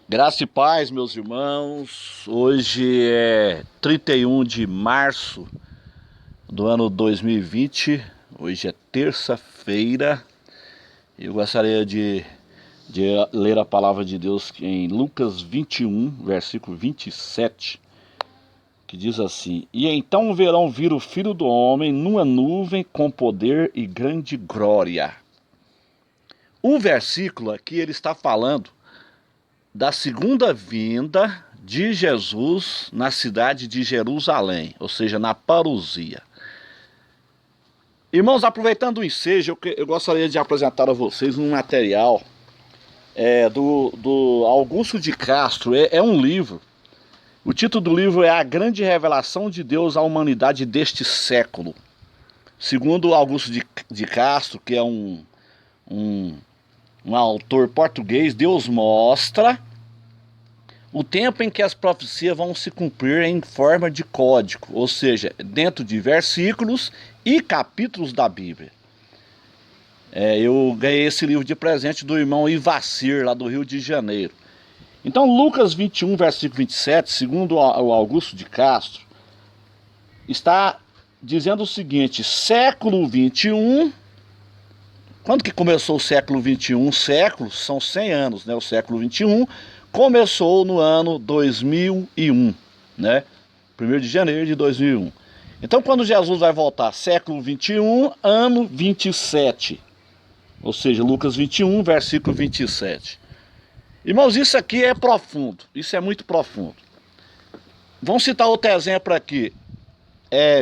Graça e paz, meus irmãos. Hoje é 31 de março do ano 2020. Hoje é terça-feira. Eu gostaria de ler a palavra de Deus em Lucas 21, versículo 27, que diz assim: E então verão vir o Filho do Homem numa nuvem com poder e grande glória. O versículo aqui ele está falando da segunda vinda de Jesus na cidade de Jerusalém, ou seja, na parousia. Irmãos, aproveitando o ensejo, eu gostaria de apresentar a vocês um material do Augusto de Castro. É um livro. O título do livro é A Grande Revelação de Deus à Humanidade deste Século. Segundo Augusto de Castro, que é um autor português, Deus mostra o tempo em que as profecias vão se cumprir em forma de código, ou seja, dentro de versículos e capítulos da Bíblia. Eu ganhei esse livro de presente do irmão Ivacir, lá do Rio de Janeiro. Então, Lucas 21, versículo 27, segundo o Augusto de Castro, está dizendo o seguinte: século 21. Quando que começou o século 21? Séculos são 100 anos, né? O século 21 começou no ano 2001, né? 1º de janeiro de 2001. Então, quando Jesus vai voltar, século 21, ano 27. Ou seja, Lucas 21, versículo 27. Irmãos, isso aqui é profundo. Isso é muito profundo. Vamos citar outro exemplo aqui.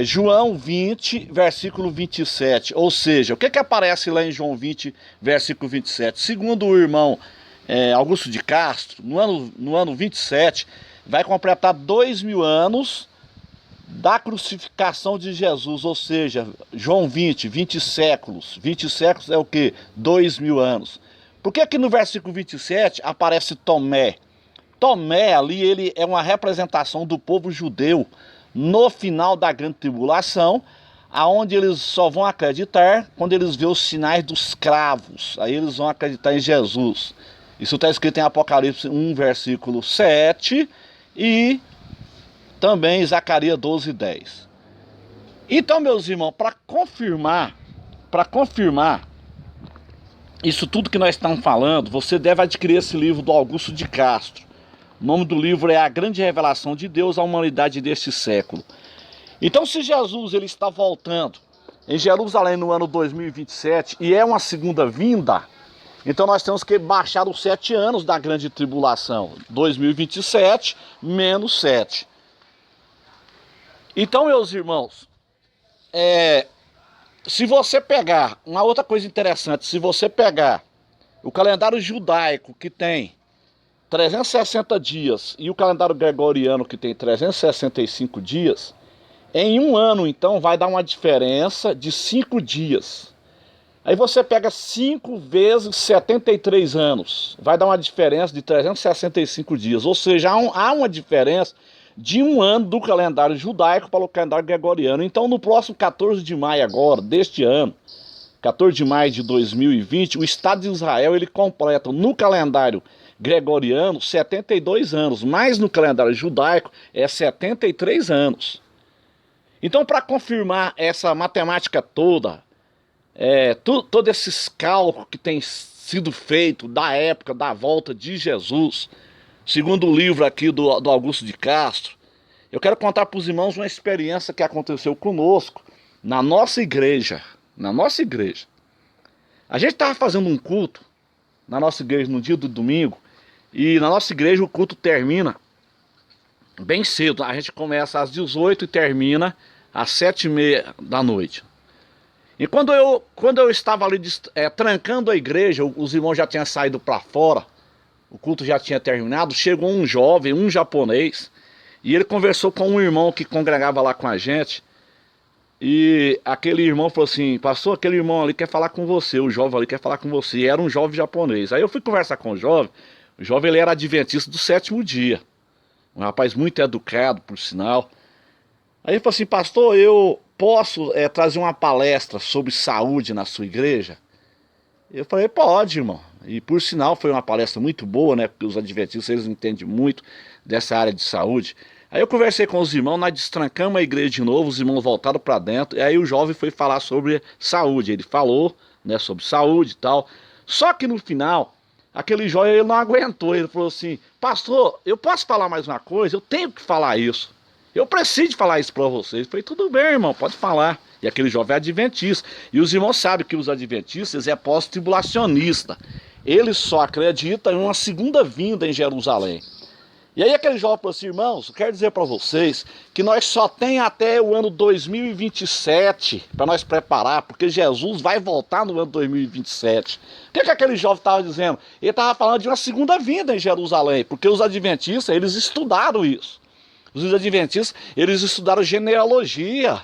João 20, versículo 27. Ou seja, o que aparece lá em João 20, versículo 27? Segundo o irmão Augusto de Castro, no ano 27, vai completar 2000 anos da crucificação de Jesus. Ou seja, João 20 séculos. 20 séculos é o que? 2000 anos. Por que aqui no versículo 27 aparece Tomé? Tomé ali, ele é uma representação do povo judeu no final da grande tribulação, aonde eles só vão acreditar quando eles vêem os sinais dos cravos. Aí eles vão acreditar em Jesus. Isso está escrito em Apocalipse 1, versículo 7 e também Zacarias 12, 10. Então, meus irmãos, para confirmar isso tudo que nós estamos falando, você deve adquirir esse livro do Augusto de Castro. O nome do livro é A Grande Revelação de Deus à Humanidade deste Século. Então, se Jesus ele está voltando em Jerusalém no ano 2027 e é uma segunda vinda, então nós temos que baixar os 7 anos da grande tribulação. 2027 menos 7. Então, meus irmãos, se você pegar, uma outra coisa interessante, se você pegar o calendário judaico que tem 360 dias e o calendário gregoriano que tem 365 dias, em um ano então vai dar uma diferença de 5 dias. Aí você pega 5 vezes 73 anos, vai dar uma diferença de 365 dias, ou seja, há uma diferença de um ano do calendário judaico para o calendário gregoriano. Então no próximo 14 de maio agora, deste ano, 14 de maio de 2020, o Estado de Israel ele completa no calendário gregoriano 72 anos, mas no calendário judaico é 73 anos. Então, para confirmar essa matemática toda, todos esses cálculos que têm sido feitos da época da volta de Jesus, segundo o livro aqui do Augusto de Castro, eu quero contar para os irmãos uma experiência que aconteceu conosco na nossa igreja. Na nossa igreja. A gente estava fazendo um culto na nossa igreja no dia do domingo, e na nossa igreja o culto termina bem cedo. A gente começa às 18 e termina às 7h30 da noite. E quando eu estava ali trancando a igreja, os irmãos já tinham saído para fora, o culto já tinha terminado, chegou um jovem, um japonês, e ele conversou com um irmão que congregava lá com a gente, e aquele irmão falou assim: pastor, aquele irmão ali quer falar com você, o jovem ali quer falar com você. E era um jovem japonês. Aí eu fui conversar com o jovem ele era adventista do 7º dia, um rapaz muito educado, por sinal. Aí ele falou assim: pastor, eu posso trazer uma palestra sobre saúde na sua igreja? Eu falei: pode, irmão. E por sinal foi uma palestra muito boa, né? Porque os adventistas eles entendem muito dessa área de saúde. Aí eu conversei com os irmãos, nós destrancamos a igreja de novo, os irmãos voltaram para dentro, e aí o jovem foi falar sobre saúde. Ele falou, né, sobre saúde e tal. Só que no final, aquele jovem ele não aguentou, ele falou assim: pastor, eu posso falar mais uma coisa? Eu tenho que falar isso. Eu preciso falar isso para vocês. Eu falei: tudo bem, irmão, pode falar. E aquele jovem é adventista. E os irmãos sabem que os adventistas é pós-tribulacionista. Eles só acreditam em uma segunda vinda em Jerusalém. E aí aquele jovem falou assim: irmãos, eu quero dizer para vocês que nós só tem até o ano 2027 para nós preparar, porque Jesus vai voltar no ano 2027. O que aquele jovem estava dizendo? Ele estava falando de uma segunda vinda em Jerusalém, porque os adventistas, eles estudaram isso. Os adventistas, eles estudaram genealogia.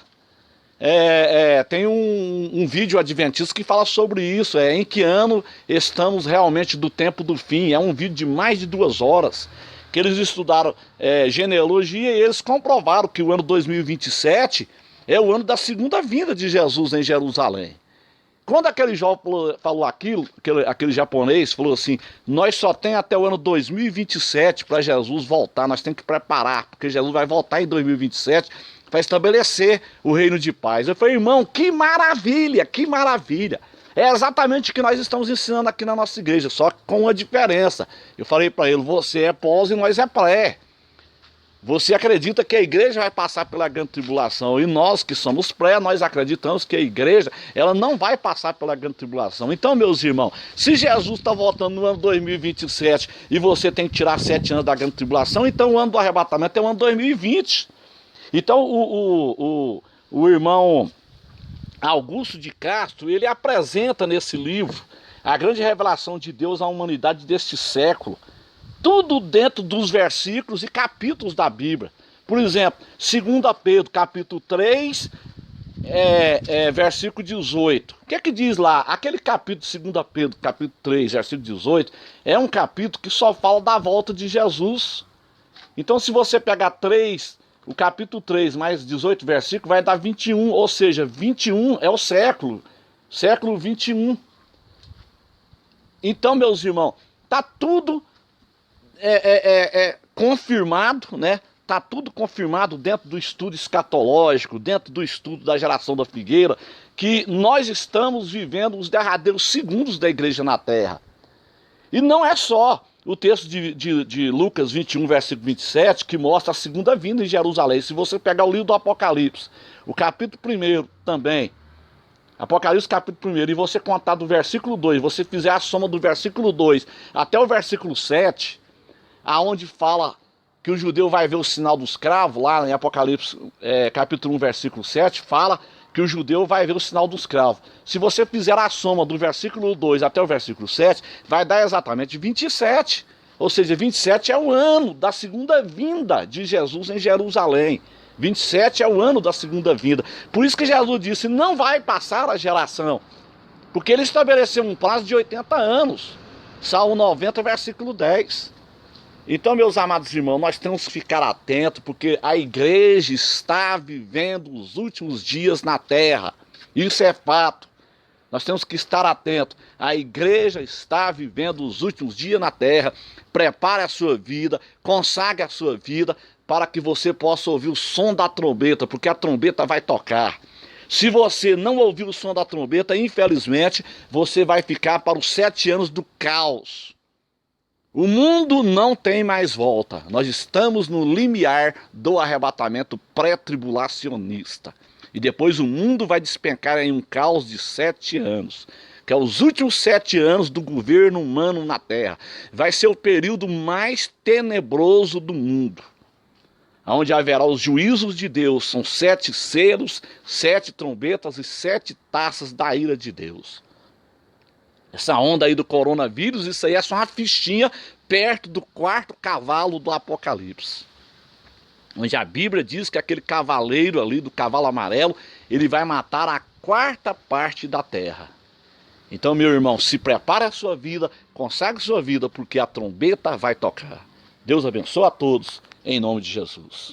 Tem um vídeo adventista que fala sobre isso, em que ano estamos realmente do tempo do fim. É um vídeo de mais de 2 horas, que eles estudaram genealogia e eles comprovaram que o ano 2027 é o ano da segunda vinda de Jesus em Jerusalém. Quando aquele jovem falou aquilo, aquele japonês falou assim: nós só tem até o ano 2027 para Jesus voltar, nós temos que preparar, porque Jesus vai voltar em 2027 para estabelecer o reino de paz. Eu falei: irmão, que maravilha, que maravilha. É exatamente o que nós estamos ensinando aqui na nossa igreja, só com uma diferença. Eu falei para ele: você é pós e nós é pré. Você acredita que a igreja vai passar pela grande tribulação, e nós que somos pré, nós acreditamos que a igreja ela não vai passar pela grande tribulação. Então, meus irmãos, se Jesus está voltando no ano 2027 e você tem que tirar 7 anos da grande tribulação, então o ano do arrebatamento é o ano 2020. Então o irmão Augusto de Castro, ele apresenta nesse livro a grande revelação de Deus à humanidade deste século. Tudo dentro dos versículos e capítulos da Bíblia. Por exemplo, 2 Pedro, capítulo 3, versículo 18. O que é que diz lá? Aquele capítulo de 2 Pedro, capítulo 3, versículo 18, é um capítulo que só fala da volta de Jesus. Então, se você pegar o capítulo 3 mais 18 versículos, vai dar 21, ou seja, 21 é o século 21. Então, meus irmãos, tá tudo confirmado, né? Tá tudo confirmado dentro do estudo escatológico, dentro do estudo da geração da figueira, que nós estamos vivendo os derradeiros segundos da igreja na terra. E não é só o texto de Lucas 21, versículo 27, que mostra a segunda vinda em Jerusalém. Se você pegar o livro do Apocalipse, o capítulo 1 também, Apocalipse capítulo 1, e você contar do versículo 2, você fizer a soma do versículo 2 até o versículo 7, aonde fala que o judeu vai ver o sinal dos cravos, lá em Apocalipse capítulo 1, versículo 7, fala que o judeu vai ver o sinal dos cravos. Se você fizer a soma do versículo 2 até o versículo 7, vai dar exatamente 27. Ou seja, 27 é o ano da segunda vinda de Jesus em Jerusalém. 27 é o ano da segunda vinda. Por isso que Jesus disse: não vai passar a geração, porque ele estabeleceu um prazo de 80 anos. Salmo 90, versículo 10. Então, meus amados irmãos, nós temos que ficar atentos, porque a igreja está vivendo os últimos dias na terra. Isso é fato. Nós temos que estar atentos. A igreja está vivendo os últimos dias na terra. Prepare a sua vida, consagre a sua vida, para que você possa ouvir o som da trombeta, porque a trombeta vai tocar. Se você não ouvir o som da trombeta, infelizmente, você vai ficar para os 7 anos do caos. O mundo não tem mais volta. Nós estamos no limiar do arrebatamento pré-tribulacionista. E depois o mundo vai despencar em um caos de 7 anos. Que é os últimos 7 anos do governo humano na Terra. Vai ser o período mais tenebroso do mundo. Onde haverá os juízos de Deus. São 7 selos, 7 trombetas e 7 taças da ira de Deus. Essa onda aí do coronavírus, isso aí é só uma fichinha perto do 4º cavalo do Apocalipse. Onde a Bíblia diz que aquele cavaleiro ali, do cavalo amarelo, ele vai matar a 4ª parte da terra. Então, meu irmão, se prepare a sua vida, consagre a sua vida, porque a trombeta vai tocar. Deus abençoe a todos, em nome de Jesus.